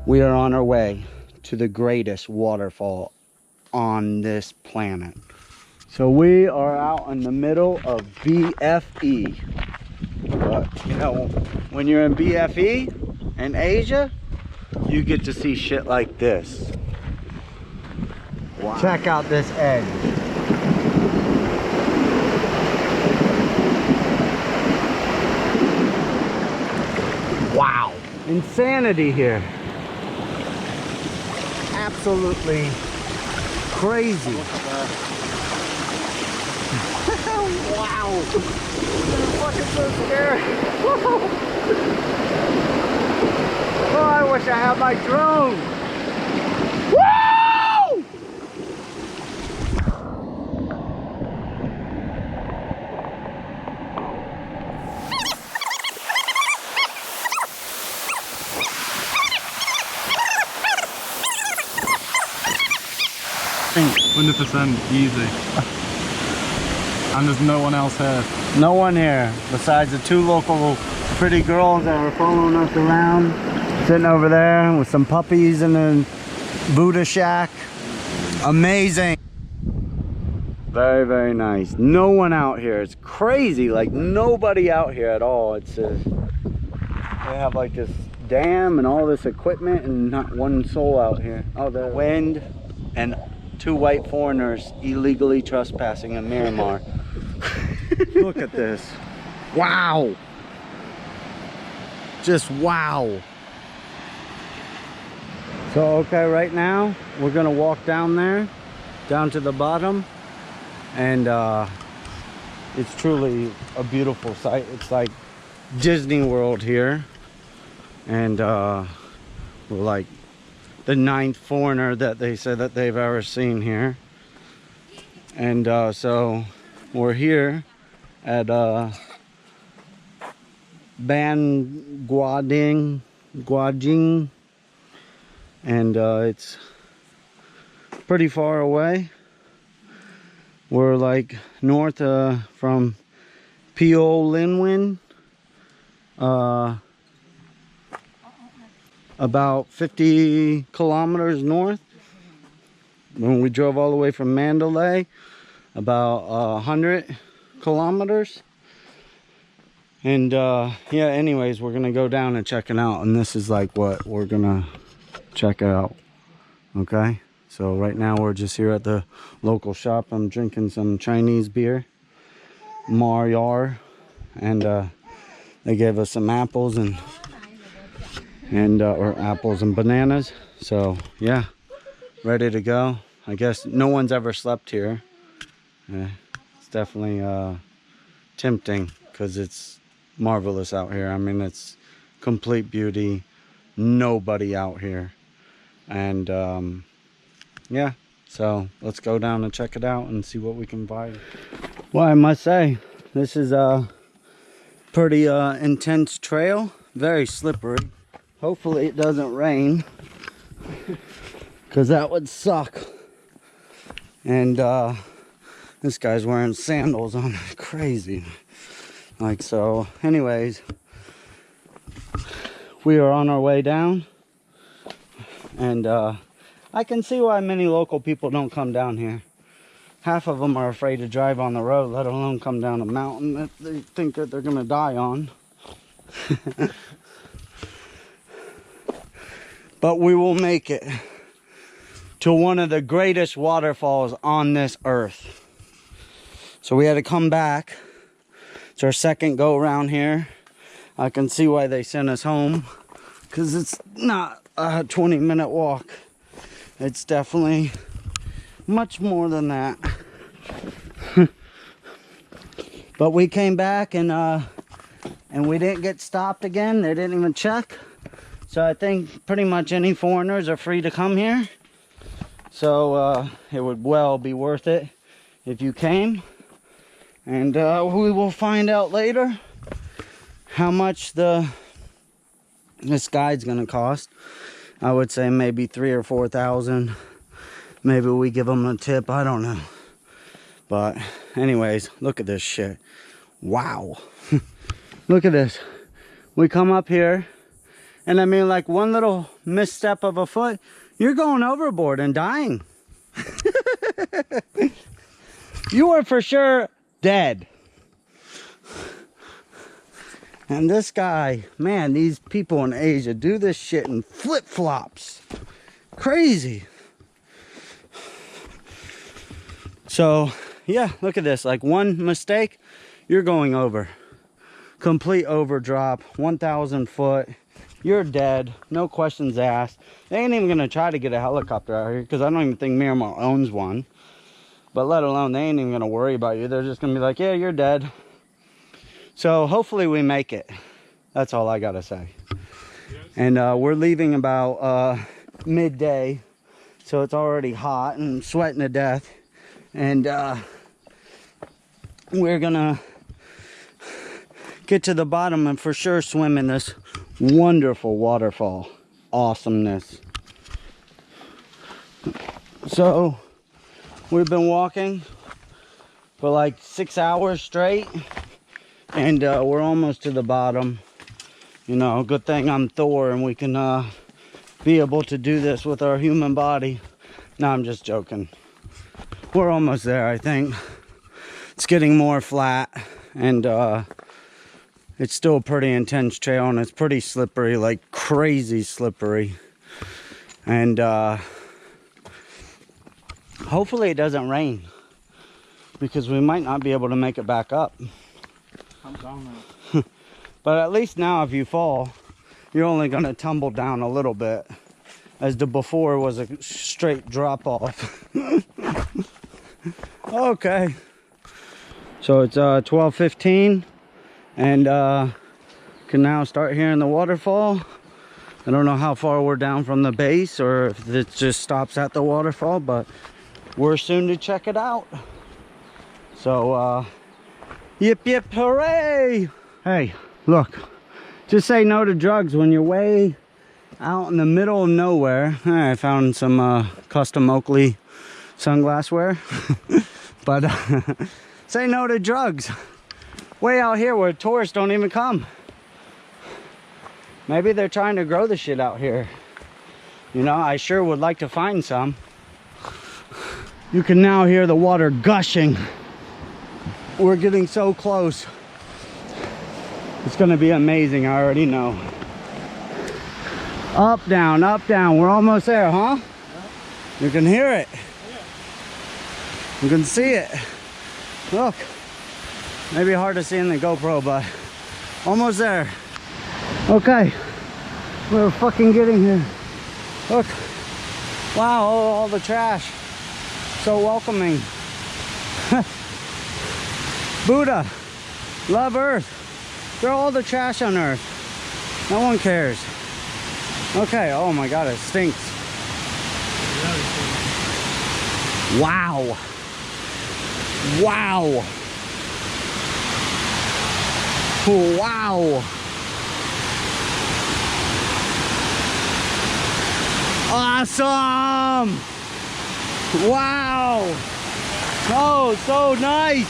We are on our way to the greatest waterfall on this planet. So we are out in the middle of BFE. But, you know, when you're in BFE in Asia, you get to see shit like this. Wow. Check out this edge. Wow. Insanity here. Absolutely crazy. Wow. This fucking so scary. Oh, I wish I had my drone. Woo! I think 100% easy. And there's no one else here. No one here besides the two local pretty girls that are following us around, sitting over there with some puppies in the Buddha shack. Amazing. Very, very nice. No one out here. It's crazy. Like nobody out here at all. It's they have like this dam and all this equipment and not one soul out here. Oh, the wind and two white foreigners illegally trespassing in Myanmar. Look at this. Wow. Just wow. So okay, right now we're gonna walk down there, down to the bottom, and it's truly a beautiful sight. It's like Disney World here, and we're like the 9th foreigner that they said that they've ever seen here. And so we're here at Ban Guading, and it's pretty far away. We're like north from Pio Linwin, about 50 kilometers north. When we drove all the way from Mandalay, about 100 kilometers. And yeah, anyways, we're gonna go down and check it out, and this is like what we're gonna check out. Okay, so right now we're just here at the local shop. I'm drinking some Chinese beer, Mar, and they gave us some apples and or apples and bananas. So yeah, ready to go. I guess no one's ever slept here. It's definitely tempting because it's marvelous out here. I mean, it's complete beauty. Nobody out here. And yeah, so let's go down and check it out and see what we can find. Well, I must say, this is a pretty intense trail. Very slippery. Hopefully it doesn't rain, because that would suck. And this guy's wearing sandals on it. Crazy. Like, so anyways, we are on our way down, and I can see why many local people don't come down here. Half of them are afraid to drive on the road, let alone come down a mountain that they think that they're gonna die on. But we will make it to one of the greatest waterfalls on this earth. So we had to come back. It's our second go around here. I can see why they sent us home, because it's not a 20-minute walk. It's definitely much more than that. But we came back and we didn't get stopped again. They didn't even check. So I think pretty much any foreigners are free to come here. So it would well be worth it if you came. And we will find out later how much this guide's gonna cost. I would say maybe 3,000 or 4,000. Maybe we give them a tip, I don't know. But anyways, look at this shit. Wow. Look at this. We come up here And I mean, like one little misstep of a foot, you're going overboard and dying. You are for sure dead. And this guy, man, these people in Asia do this shit in flip-flops. Crazy. So, yeah, look at this. Like one mistake, you're going over. Complete overdrop, 1,000 foot. You're dead, no questions asked. They ain't even gonna try to get a helicopter out here because I don't even think Myanmar owns one. But let alone, they ain't even gonna worry about you. They're just gonna be like, yeah, you're dead. So hopefully we make it. That's all I gotta say. And we're leaving about midday. So it's already hot and sweating to death. And we're gonna get to the bottom and for sure swim in this wonderful waterfall. Awesomeness. So we've been walking for like 6 hours straight. And we're almost to the bottom. You know, good thing I'm Thor and we can be able to do this with our human body. No, I'm just joking. We're almost there, I think. It's getting more flat and it's still a pretty intense trail and it's pretty slippery, like crazy slippery. And hopefully it doesn't rain because we might not be able to make it back up. But at least now if you fall, you're only going to tumble down a little bit, as the before was a straight drop off. Okay, so it's 12:15 and can now start hearing the waterfall. I don't know how far we're down from the base or if it just stops at the waterfall, but we're soon to check it out. So yip yip hooray! Hey, look, just say no to drugs when you're way out in the middle of nowhere. I found some custom Oakley sunglass wear. But say no to drugs way out here where tourists don't even come. Maybe they're trying to grow the shit out here. You know, I sure would like to find some. You can now hear the water gushing. We're getting so close. It's gonna be amazing, I already know. Up, down, we're almost there, huh? You can hear it. You can see it. Look, maybe hard to see in the GoPro, but almost there. Okay, we're fucking getting here. Look, wow, all the trash. So welcoming. Buddha, love Earth. Throw all the trash on Earth. No one cares. Okay, oh my God, it stinks. Wow. Wow. Wow. Awesome. Wow. Oh, so nice.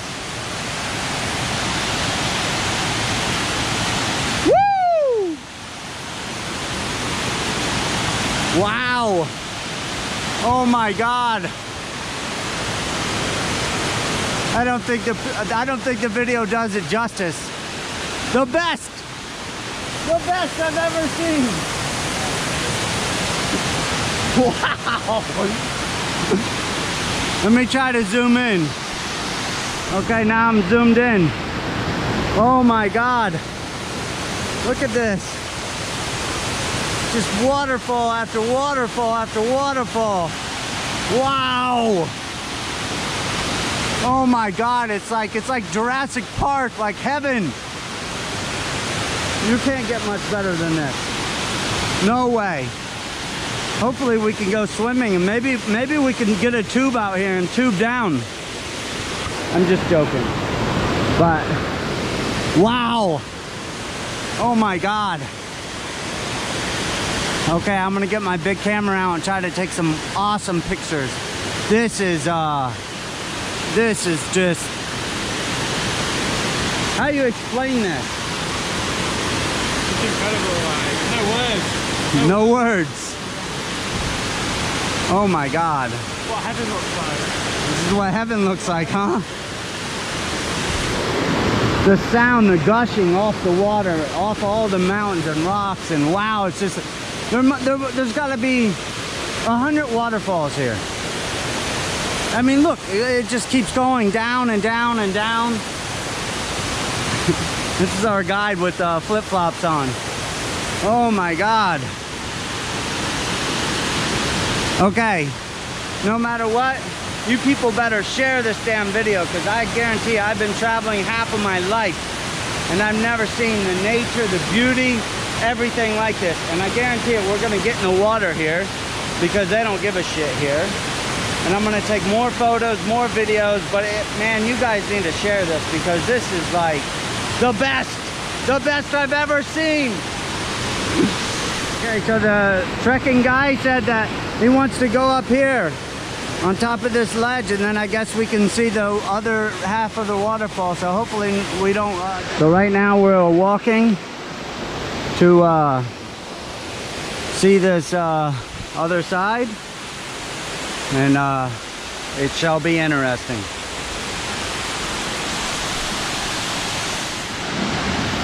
Woo! Wow. Oh my God. I don't think the video does it justice. The best I've ever seen. Wow. Let me try to zoom in. Okay, now I'm zoomed in. Oh my God. Look at this. Just waterfall after waterfall after waterfall. Wow. Oh my God, it's like Jurassic Park, like heaven. You can't get much better than this. No way. Hopefully we can go swimming and maybe we can get a tube out here and tube down. I'm just joking. But wow. Oh my God. Okay, I'm gonna get my big camera out and try to take some awesome pictures. This is just, how do you explain this? It's incredible, like, no words. No words. Oh my God. What heaven looks like. This is what heaven looks like, huh? The sound, the gushing off the water, off all the mountains and rocks, and wow, it's just, there's gotta be 100 waterfalls here. I mean, look, it just keeps going down and down and down. This is our guide with flip-flops on. Oh my God. Okay, no matter what, you people better share this damn video, because I guarantee I've been traveling half of my life and I've never seen the nature, the beauty, everything like this. And I guarantee it, we're gonna get in the water here because they don't give a shit here. And I'm gonna take more photos, more videos, but man, you guys need to share this, because this is like the best I've ever seen. Okay, so the trekking guy said that he wants to go up here on top of this ledge, and then I guess we can see the other half of the waterfall, so hopefully we don't So right now we're walking to see this other side, and it shall be interesting.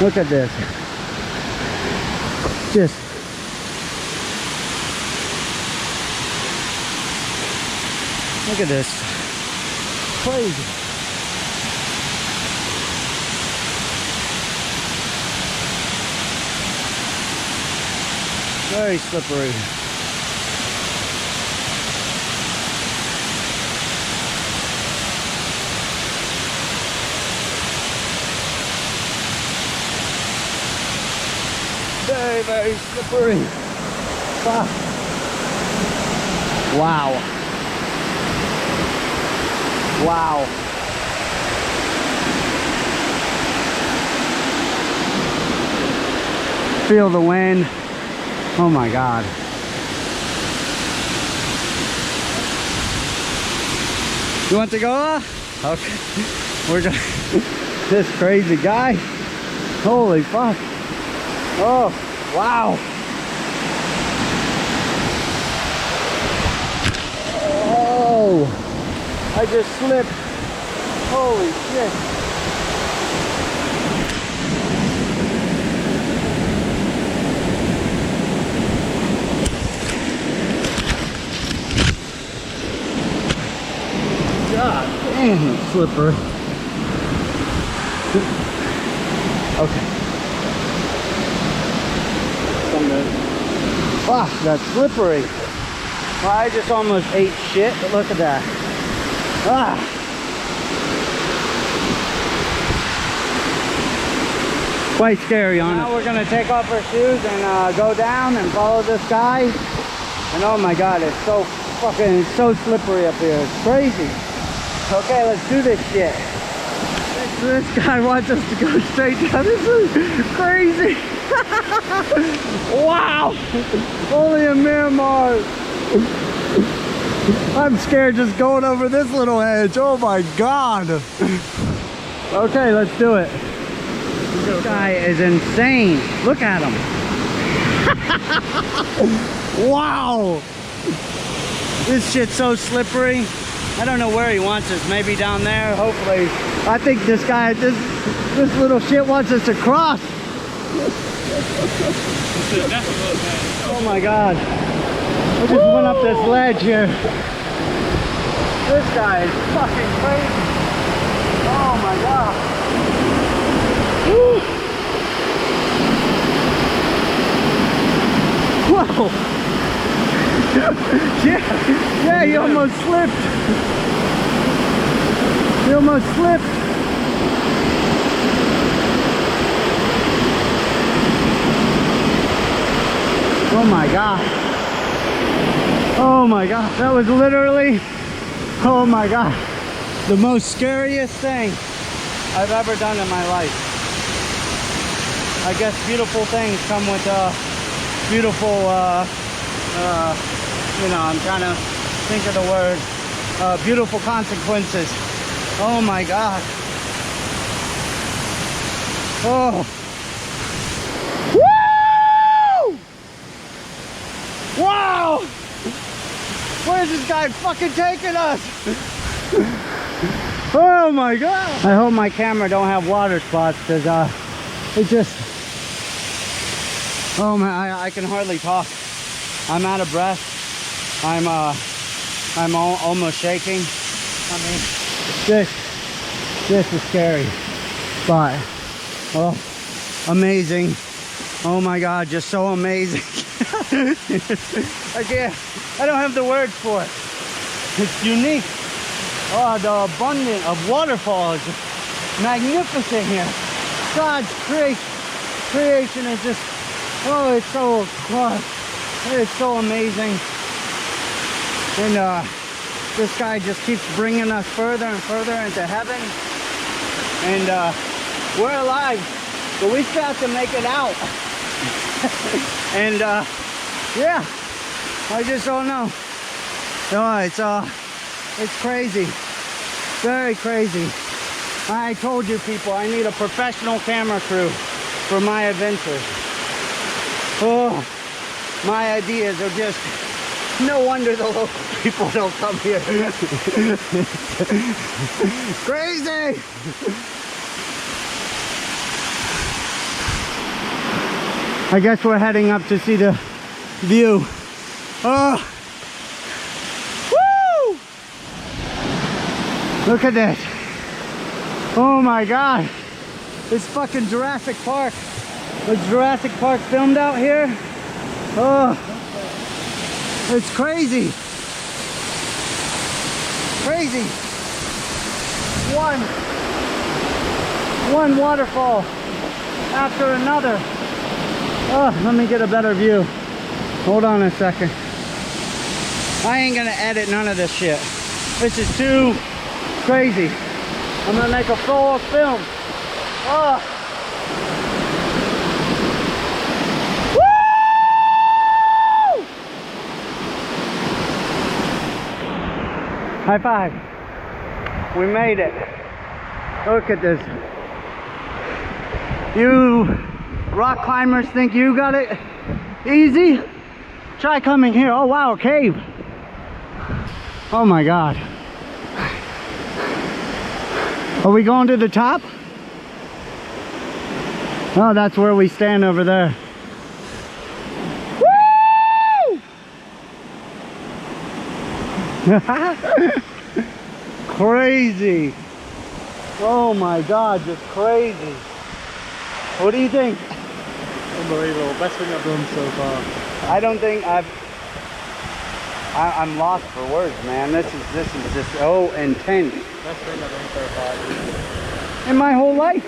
Look at this. Just look at this. Crazy. Very slippery. Very, very slippery. Ah. Wow. Wow. Feel the wind. Oh my God. You want to go? Okay. We're just this crazy guy. Holy fuck. Oh, wow. Oh, I just slipped. Holy shit. God damn, it's slippery. Okay. Fuck, that's slippery. Well, I just almost ate shit, but look at that. Ah. Quite scary, honestly. Now we're gonna take off our shoes and go down and follow this guy. And oh my God, it's so fucking, it's so slippery up here. It's crazy. Okay, let's do this shit. This guy wants us to go straight down. This is crazy. Wow. Only in Myanmar. I'm scared just going over this little edge. Oh my God. Okay, let's do it. This guy is insane. Look at him. Wow. This shit's so slippery. I don't know where he wants us. Maybe down there, hopefully. I think this guy, this little shit wants us to cross. Oh my God. I just went up this ledge here. This guy is fucking crazy. Oh my God. Woo. Whoa. Yeah, he almost slipped. He almost slipped. Oh my God. Oh my God. That was literally, oh my God, the most scariest thing I've ever done in my life. I guess beautiful things come with beautiful, you know, I'm trying to think of the word, beautiful consequences. Oh my God. Oh. Woo! guy's fucking taking us. Oh my god. I hope my camera don't have water spots, because it just, oh man, I can hardly talk. I'm out of breath. I'm almost shaking. I mean, this is scary, but oh, amazing. Oh my god, just so amazing. I don't have the words for it. It's unique. Oh, the abundance of waterfall is just magnificent here. God's creation is just, oh, it's so amazing. And this guy just keeps bringing us further and further into heaven. And we're alive, but we still have to make it out. And yeah, I just don't know. Oh, it's crazy, very crazy. I told you people, I need a professional camera crew for my adventures. Oh, my ideas are just, no wonder the local people don't come here. Crazy. I guess we're heading up to see the view. Oh, woo! Look at this. Oh my god. It's fucking Jurassic Park. Was Jurassic Park filmed out here? Oh, it's crazy. Crazy. One waterfall after another. Oh, let me get a better view. Hold on a second. I ain't gonna edit none of this shit. This is too crazy. I'm gonna make a full film. Oh. Woo! High five. We made it. Look at this. You rock climbers think you got it easy? Try coming here. Oh wow, a cave. Oh my god. Are we going to the top? Oh, that's where we stand over there. Woo! Crazy. Oh my god, just crazy. What do you think? Unbelievable. Best thing I've done so far. I don't think I'm lost for words, man. This is just so intense. Best thing I've done so far. In my whole life.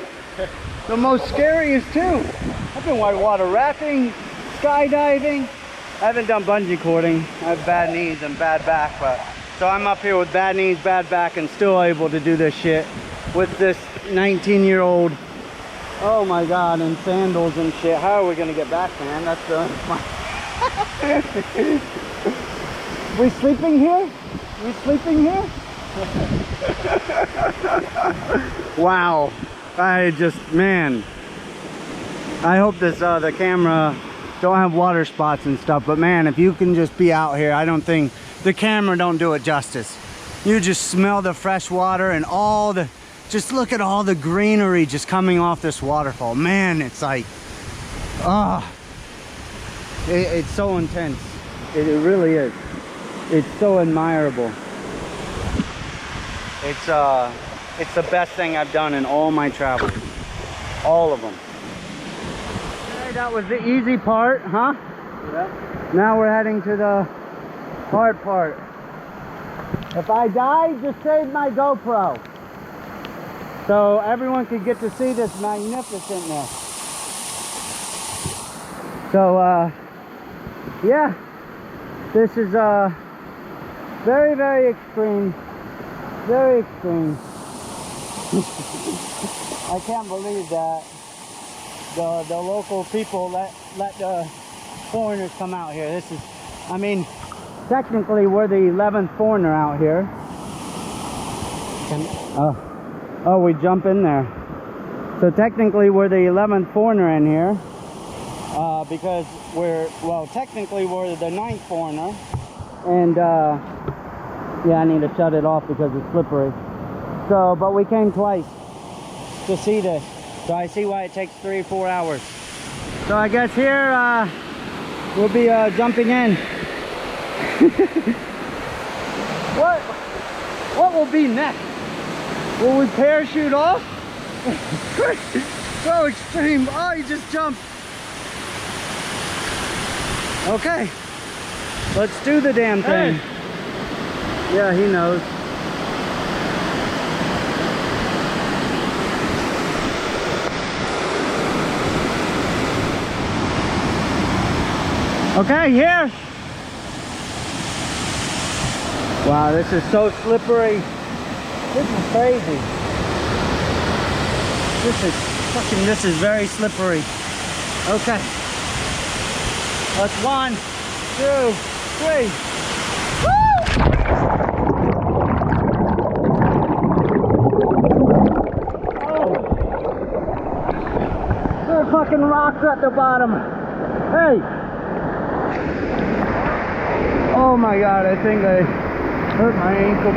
The most scariest too. I've been whitewater rafting, skydiving. I haven't done bungee cording. I have bad knees and bad back, but so I'm up here with bad knees, bad back, and still able to do this shit with this 19-year-old. Oh my god, in sandals and shit. How are we gonna get back, man? That's the we sleeping here? We sleeping here? Wow. I just, man, I hope this the camera don't have water spots and stuff, but man, if you can just be out here, I don't think the camera don't do it justice. You just smell the fresh water and all the, just look at all the greenery just coming off this waterfall. Man, it's like, it's so intense. It really is. It's so admirable. It's the best thing I've done in all my travels. All of them. Okay, that was the easy part, huh? Yeah. Now we're heading to the hard part. If I die, just save my GoPro. So everyone can get to see this magnificentness. So, yeah. This is, very, very extreme. Very extreme. I can't believe that the local people let the foreigners come out here. This is, I mean, technically we're the 11th foreigner out here. Oh, we jump in there. So technically we're the 11th foreigner in here, because technically we're the 9th foreigner, and Yeah, I need to shut it off because it's slippery. So, but we came twice to see this. So I see why it takes 3 or 4 hours. So I guess here we'll be jumping in. What will be next? Will we parachute off? So extreme. Oh, you just jumped. Okay. Let's do the damn thing. Hey. Yeah, he knows. Okay, here. Wow, this is so slippery. This is crazy. This is very slippery. Okay. That's 1, 2, 3. Woo! Oh. There are fucking rocks at the bottom. Hey. Oh my God, I think I hurt my ankle.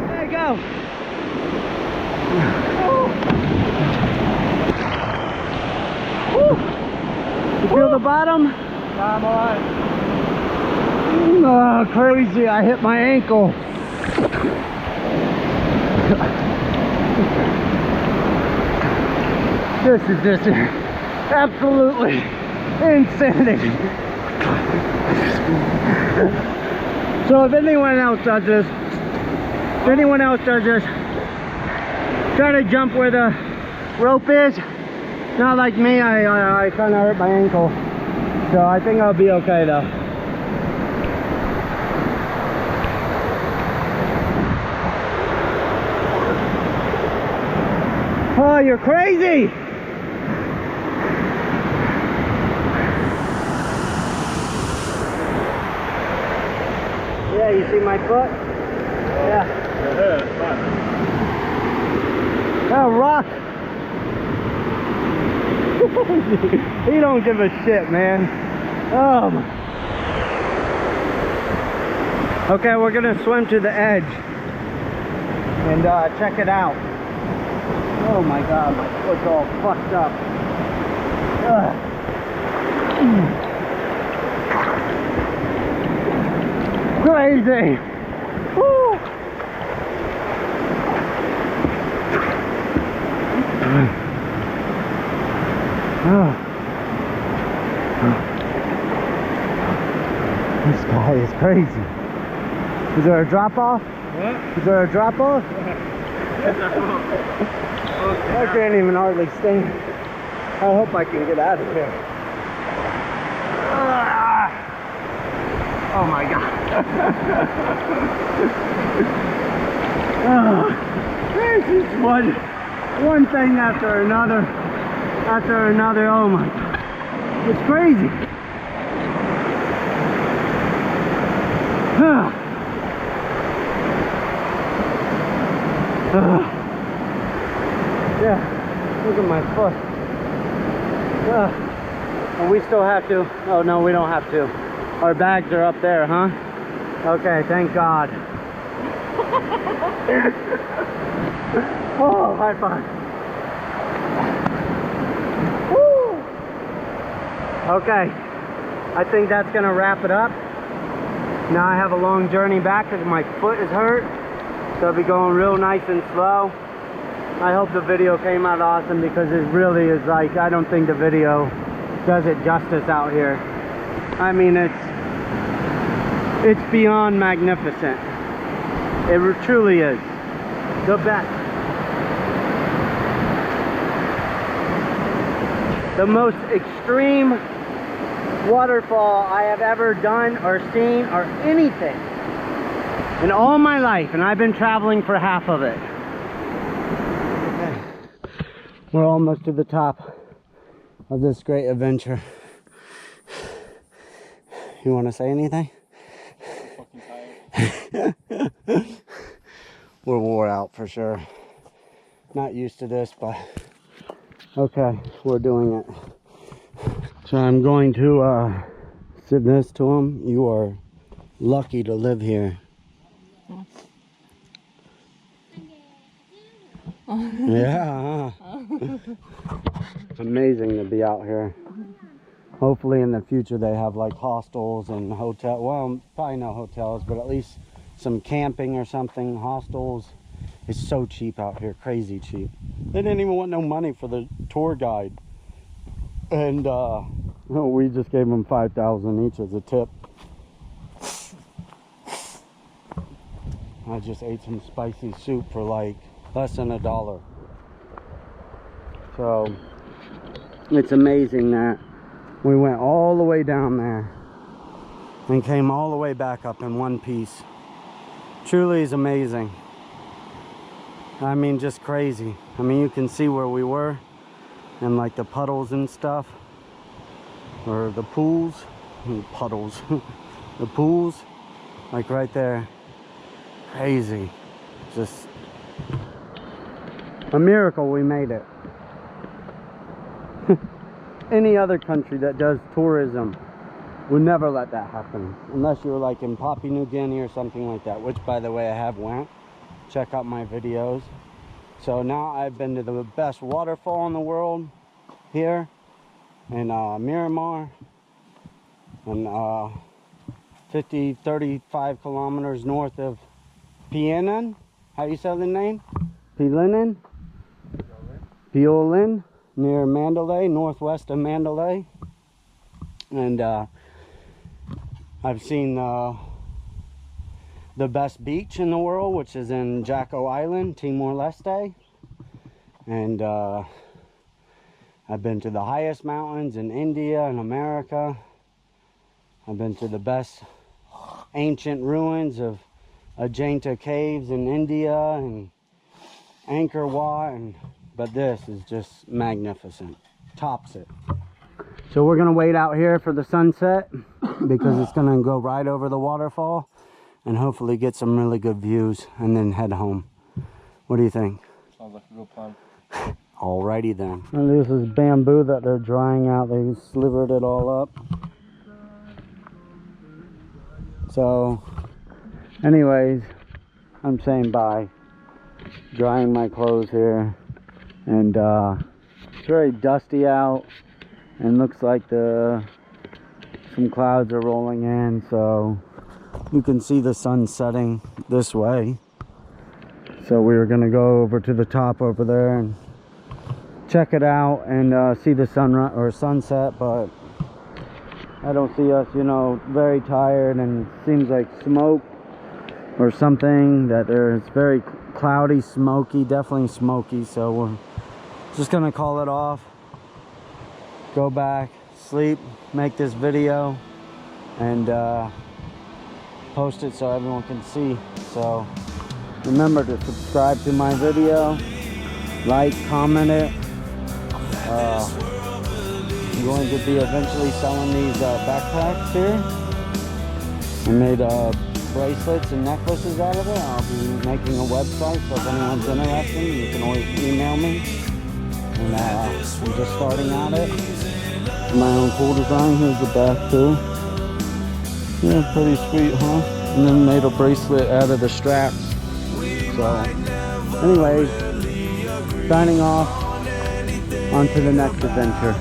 There you go. You feel the bottom? Nah, I'm alright. Oh, crazy. I hit my ankle. This is just absolutely insanity. So if anyone else does this, try to jump where the rope is. Not like me, I kind of hurt my ankle. So I think I'll be okay though. Oh, you're crazy! Yeah, you see my foot? Yeah. Oh, rock! He don't give a shit, man. Okay, we're gonna swim to the edge and check it out. Oh my God, my foot's all fucked up. Crazy. Woo. This guy is crazy. Is there a drop off? What? Is there a drop off? I can't even hardly stand. I hope I can get out of here. Oh my God. This is one thing after another. Oh my God. It's crazy. Yeah, look at my foot. And we still have to. Oh no, we don't have to. Our bags are up there, huh? Okay, thank God. Oh, high five. Woo. Okay, I think that's gonna wrap it up. Now I have a long journey back because my foot is hurt. So I'll be going real nice and slow. I hope the video came out awesome because it really is like, I don't think the video does it justice out here. I mean, it's beyond magnificent. It truly is the best. The most extreme waterfall I have ever done or seen or anything in all my life, and I've been traveling for half of it. Okay. We're almost to the top of this great adventure. You want to say anything? Fucking tired. We're wore out for sure. Not used to this, but okay, we're doing it. So I'm going to send this to him. You are lucky to live here. Yeah. Amazing to be out here. Hopefully in the future they have like hostels and hotel. Well, probably no hotels, but at least some camping or something. Hostels. It's so cheap out here, crazy cheap. They didn't even want no money for the tour guide, and we just gave them $5,000 each as a tip. I just ate some spicy soup for like less than $1. So it's amazing that we went all the way down there and came all the way back up in one piece. Truly is amazing. I mean, just crazy. I mean, you can see where we were and like the puddles and stuff, or the pools. Puddles. The pools, like right there. Crazy. Just a miracle we made it. Any other country that does tourism would never let that happen, unless you're like in Papua New Guinea or something like that, which by the way I have went. Check out my videos. So now I've been to the best waterfall in the world here in Myanmar, and 35 kilometers north of Pianan. How do you say the name? Pianan? Piolin, near Mandalay, northwest of Mandalay. And I've seen the best beach in the world, which is in Jacko Island, Timor-Leste. And I've been to the highest mountains in India and America. I've been to the best ancient ruins of Ajanta caves in India and Angkor Wat, but this is just magnificent. Tops it. So we're gonna wait out here for the sunset because it's gonna go right over the waterfall and hopefully get some really good views and then head home. What do you think? Sounds like a good plan. Alrighty then. And this is bamboo that they're drying out. They slivered it all up. So anyways, I'm saying bye. Drying my clothes here, and it's very dusty out, and looks like some clouds are rolling in, so you can see the sun setting this way. So we were gonna go over to the top over there and check it out and see the sunrise or sunset, but I don't see us, you know, very tired, and it seems like smoke or something that it's very cloudy, smoky, definitely smoky. So we're just gonna call it off, go back, sleep, make this video, and post it so everyone can see. So remember to subscribe to my video, like, comment it. I'm going to be eventually selling these backpacks here. I made bracelets and necklaces out of it. I'll be making a website, so if anyone's interested, you can always email me. And I'm just starting at it. My own cool design. Here's the back too. Yeah, pretty sweet, huh? And then made a bracelet out of the straps. So anyways, signing off. On to the next adventure.